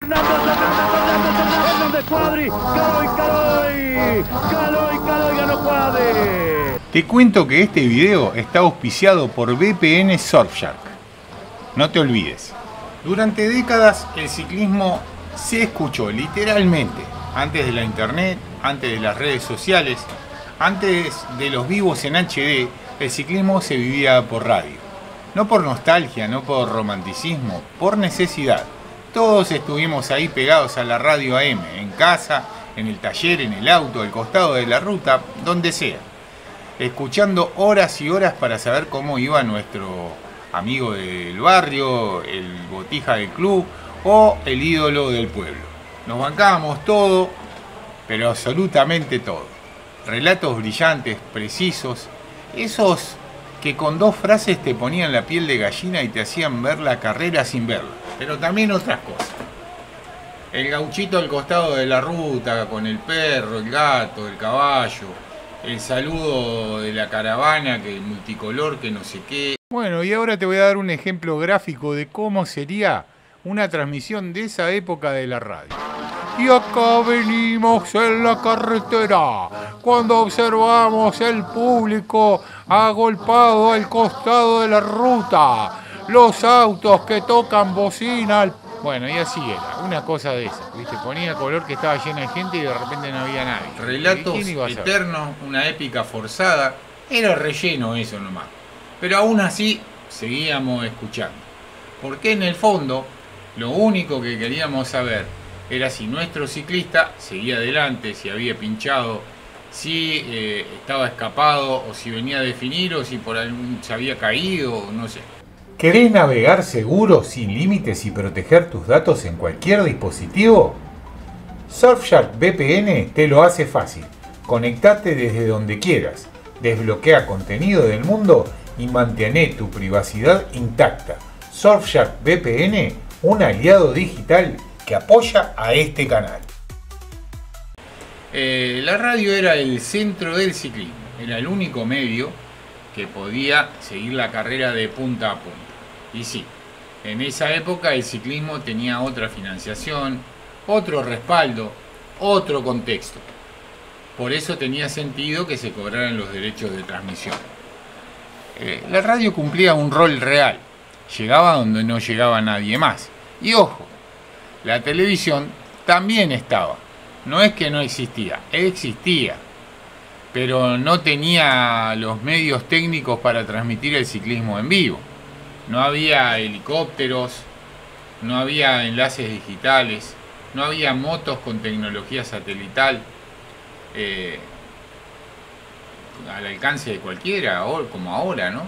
Hernández Cuadri, Caloi, ganó Cuadri. Te cuento que este video está auspiciado por VPN Surfshark. No te olvides. Durante décadas el ciclismo se escuchó literalmente. Antes de la internet, antes de las redes sociales, antes de los vivos en HD, el ciclismo se vivía por radio. No por nostalgia, no por romanticismo, por necesidad. Todos estuvimos ahí pegados a la radio AM, en casa, en el taller, en el auto, al costado de la ruta, donde sea. Escuchando horas y horas para saber cómo iba nuestro amigo del barrio, el botija del club o el ídolo del pueblo. Nos bancábamos todo, pero absolutamente todo. Relatos brillantes, precisos, esos que con dos frases te ponían la piel de gallina y te hacían ver la carrera sin verla. Pero también otras cosas. El gauchito al costado de la ruta, con el perro, el gato, el caballo, el saludo de la caravana, que multicolor, que no sé qué. Bueno, y ahora te voy a dar un ejemplo gráfico de cómo sería una transmisión de esa época de la radio. Y acá venimos en la carretera, cuando observamos el público agolpado al costado de la ruta, los autos que tocan bocina. Bueno, y así era, una cosa de esa, ¿viste? Ponía color que estaba llena de gente y de repente no había nadie. Relatos eternos, una épica forzada, era relleno eso nomás. Pero aún así seguíamos escuchando, porque en el fondo lo único que queríamos saber era si nuestro ciclista seguía adelante, si había pinchado, si estaba escapado, o si venía a definir, o si por algún se había caído, no sé. ¿Querés navegar seguro, sin límites y proteger tus datos en cualquier dispositivo? Surfshark VPN te lo hace fácil. Conectate desde donde quieras, desbloquea contenido del mundo y mantén tu privacidad intacta. Surfshark VPN, un aliado digital que apoya a este canal. La radio era el centro del ciclismo, era el único medio que podía seguir la carrera de punta a punta. Y sí, en esa época el ciclismo tenía otra financiación, otro respaldo, otro contexto. Por eso tenía sentido que se cobraran los derechos de transmisión. La radio cumplía un rol real, llegaba donde no llegaba nadie más. Y ojo, la televisión también estaba. No es que no existía, existía. Pero no tenía los medios técnicos para transmitir el ciclismo en vivo. No había helicópteros, no había enlaces digitales, no había motos con tecnología satelital al alcance de cualquiera, como ahora, ¿no?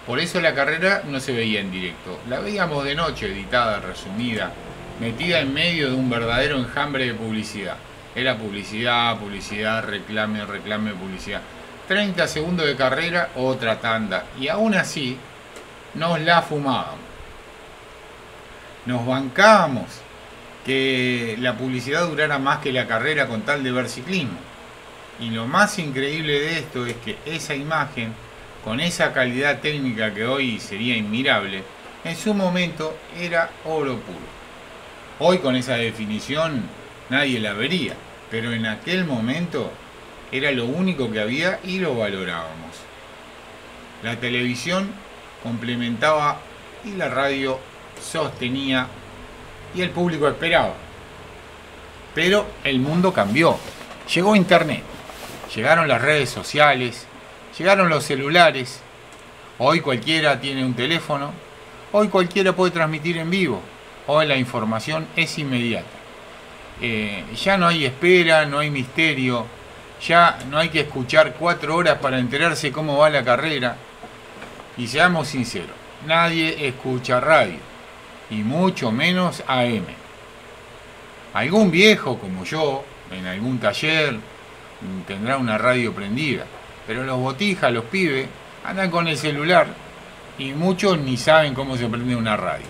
Por eso la carrera no se veía en directo. La veíamos de noche, editada, resumida, metida en medio de un verdadero enjambre de publicidad. Era publicidad, publicidad, reclame, reclame, publicidad. 30 segundos de carrera, otra tanda. Y aún así, nos la fumábamos. Nos bancábamos que la publicidad durara más que la carrera con tal de ver ciclismo. Y lo más increíble de esto es que esa imagen, con esa calidad técnica que hoy sería inmirable, en su momento era oro puro. Hoy con esa definición nadie la vería, pero en aquel momento era lo único que había y lo valorábamos. La televisión complementaba y la radio sostenía y el público esperaba. Pero el mundo cambió. Llegó Internet, llegaron las redes sociales, llegaron los celulares. Hoy cualquiera tiene un teléfono, hoy cualquiera puede transmitir en vivo. Hoy la información es inmediata. Ya no hay espera, no hay misterio, ya no hay que escuchar 4 horas para enterarse cómo va la carrera. Y seamos sinceros, nadie escucha radio, y mucho menos AM. Algún viejo como yo, en algún taller, tendrá una radio prendida, pero los botijas, los pibes, andan con el celular y muchos ni saben cómo se prende una radio.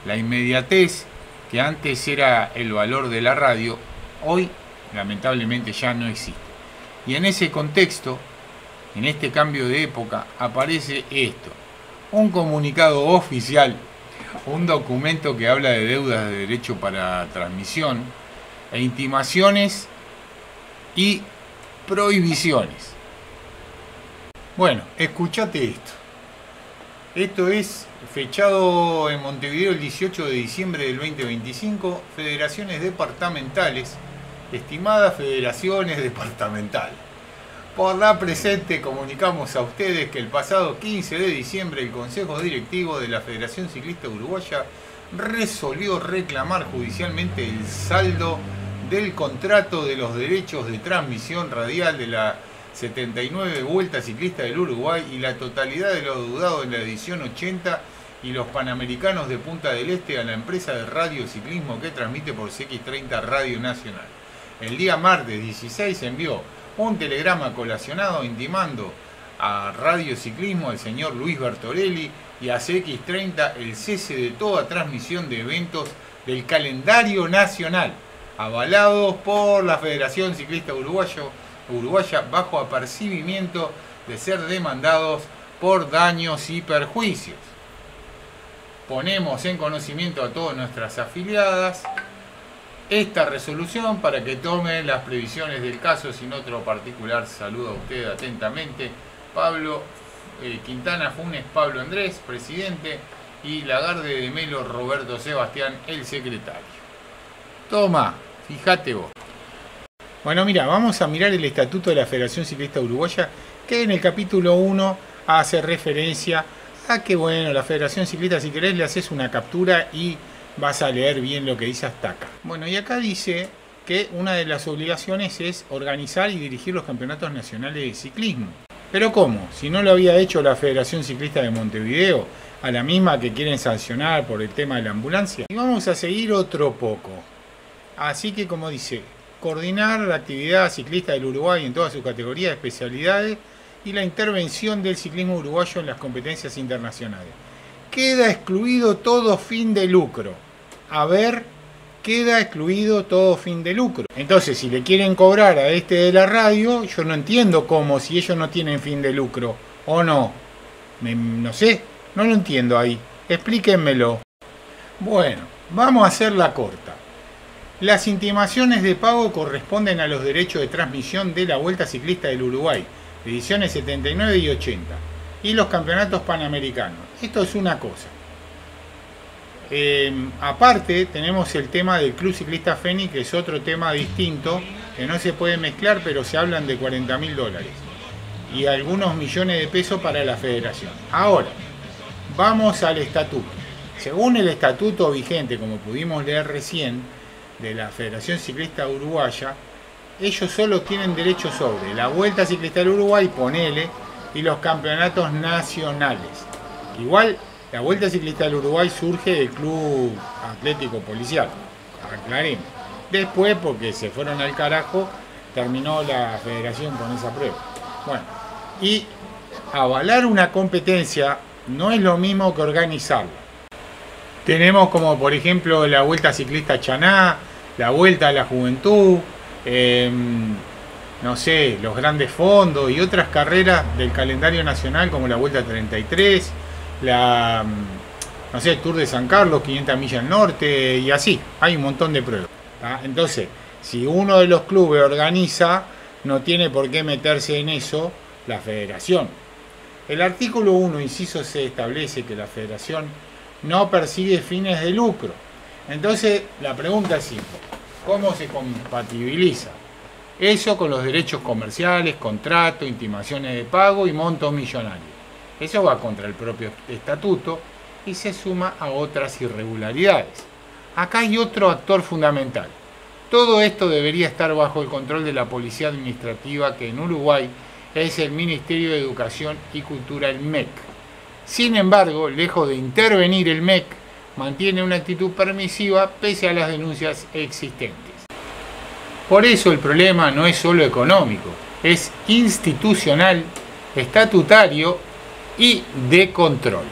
La inmediatez, que antes era el valor de la radio, hoy lamentablemente ya no existe. Y en ese contexto, en este cambio de época, aparece esto, un comunicado oficial un documento que habla de deudas de derecho para transmisión e intimaciones y prohibiciones. Bueno, escuchate esto. Esto es fechado en Montevideo el 18 de diciembre del 2025. Federaciones departamentales, estimadas federaciones departamentales. Por la presente comunicamos a ustedes que el pasado 15 de diciembre el Consejo Directivo de la Federación Ciclista Uruguaya resolvió reclamar judicialmente el saldo del contrato de los derechos de transmisión radial de la 79 Vuelta Ciclista del Uruguay y la totalidad de lo deudado en la edición 80 y los Panamericanos de Punta del Este a la empresa de radiociclismo que transmite por CX30 Radio Nacional. El día martes 16 se envió un telegrama colacionado intimando a Radiociclismo, al señor Luis Bertorelli, y a CX30 el cese de toda transmisión de eventos del calendario nacional, avalados por la Federación Ciclista Uruguaya bajo apercibimiento de ser demandados por daños y perjuicios. Ponemos en conocimiento a todas nuestras afiliadas esta resolución para que tomen las previsiones del caso. Sin otro particular, saludo a usted atentamente, Pablo Quintana Funes, Pablo Andrés, presidente, y Lagarde de Melo, Roberto Sebastián, el secretario. Toma, fíjate vos. Bueno, mira, vamos a mirar el estatuto de la Federación Ciclista Uruguaya, que en el capítulo 1 hace referencia a que, bueno, la Federación Ciclista, si querés, le haces una captura y vas a leer bien lo que dice hasta acá. Bueno, y acá dice que una de las obligaciones es organizar y dirigir los campeonatos nacionales de ciclismo. ¿Pero cómo? Si no lo había hecho la Federación Ciclista de Montevideo, a la misma que quieren sancionar por el tema de la ambulancia. Y vamos a seguir otro poco. Así que, como dice, coordinar la actividad ciclista del Uruguay en todas sus categorías, especialidades y la intervención del ciclismo uruguayo en las competencias internacionales. Queda excluido todo fin de lucro. A ver, queda excluido todo fin de lucro. Entonces, si le quieren cobrar a este de la radio, yo no entiendo cómo, si ellos no tienen fin de lucro, o no. No sé, no lo entiendo ahí. Explíquenmelo. Bueno, vamos a hacerla corta. Las intimaciones de pago corresponden a los derechos de transmisión de la Vuelta Ciclista del Uruguay, ediciones 79 y 80, y los campeonatos panamericanos. Esto es una cosa. Aparte tenemos el tema del Club Ciclista Fénix, que es otro tema distinto, que no se puede mezclar, pero se hablan de $40.000 y algunos millones de pesos para la federación. Ahora, vamos al estatuto. Según el estatuto vigente, como pudimos leer recién, de la Federación Ciclista Uruguaya, ellos solo tienen derecho sobre la Vuelta Ciclista del Uruguay, ponele, y los campeonatos nacionales. Igual, la Vuelta Ciclista del Uruguay surge del Club Atlético Policial, aclaremos. Después, porque se fueron al carajo, terminó la federación con esa prueba. Bueno, y avalar una competencia no es lo mismo que organizarla. Tenemos como por ejemplo la Vuelta Ciclista Chaná, la Vuelta a la Juventud, no sé, los grandes fondos y otras carreras del calendario nacional como la Vuelta 33, la, no sé, Tour de San Carlos, 500 millas al norte y así, hay un montón de pruebas. ¿Tá? Entonces, si uno de los clubes organiza, no tiene por qué meterse en eso la federación. El artículo 1, inciso C, establece que la federación no persigue fines de lucro. Entonces, la pregunta es simple: ¿cómo se compatibiliza eso con los derechos comerciales, contratos, intimaciones de pago y montos millonarios? Eso va contra el propio estatuto y se suma a otras irregularidades. Acá hay otro actor fundamental. Todo esto debería estar bajo el control de la Policía Administrativa, que en Uruguay es el Ministerio de Educación y Cultura, el MEC. Sin embargo, lejos de intervenir el MEC, mantiene una actitud permisiva pese a las denuncias existentes. Por eso el problema no es solo económico, es institucional, estatutario y de control.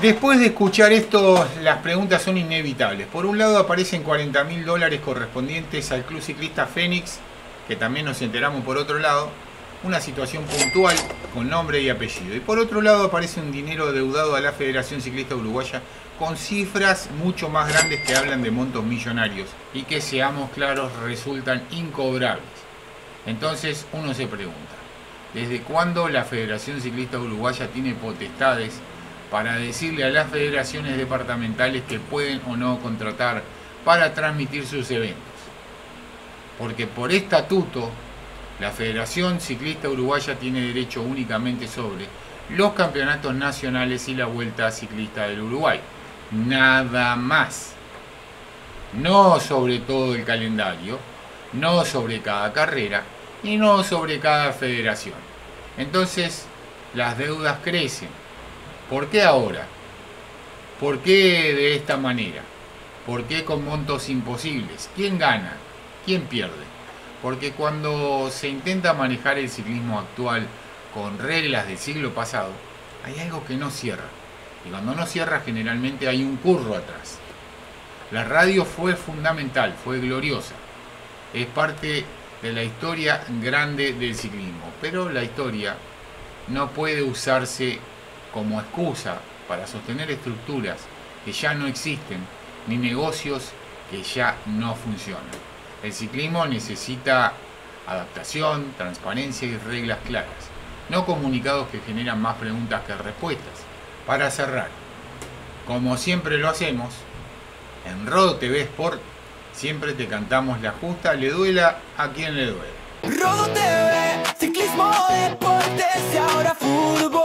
Después de escuchar esto, las preguntas son inevitables. Por un lado aparecen $40.000 correspondientes al Club Ciclista Fénix, que también nos enteramos por otro lado, una situación puntual con nombre y apellido. Y por otro lado aparece un dinero deudado a la Federación Ciclista Uruguaya con cifras mucho más grandes que hablan de montos millonarios y que, seamos claros, resultan incobrables. Entonces uno se pregunta, ¿desde cuándo la Federación Ciclista Uruguaya tiene potestades para decirle a las federaciones departamentales que pueden o no contratar para transmitir sus eventos? Porque por estatuto la Federación Ciclista Uruguaya tiene derecho únicamente sobre los campeonatos nacionales y la Vuelta Ciclista del Uruguay. Nada más. No sobre todo el calendario, no sobre cada carrera y no sobre cada federación. Entonces las deudas crecen. ¿Por qué ahora? ¿Por qué de esta manera? ¿Por qué con montos imposibles? ¿Quién gana? ¿Quién pierde? Porque cuando se intenta manejar el ciclismo actual con reglas del siglo pasado, hay algo que no cierra. Y cuando no cierra, generalmente hay un curro atrás. La radio fue fundamental, fue gloriosa. Es parte de la historia grande del ciclismo. Pero la historia no puede usarse como excusa para sostener estructuras que ya no existen, ni negocios que ya no funcionan. El ciclismo necesita adaptación, transparencia y reglas claras, no comunicados que generan más preguntas que respuestas. Para cerrar, como siempre lo hacemos, en Rodo TV Sport siempre te cantamos la justa, le duela a quien le duele. Rodo TV, ciclismo, deportes y ahora fútbol.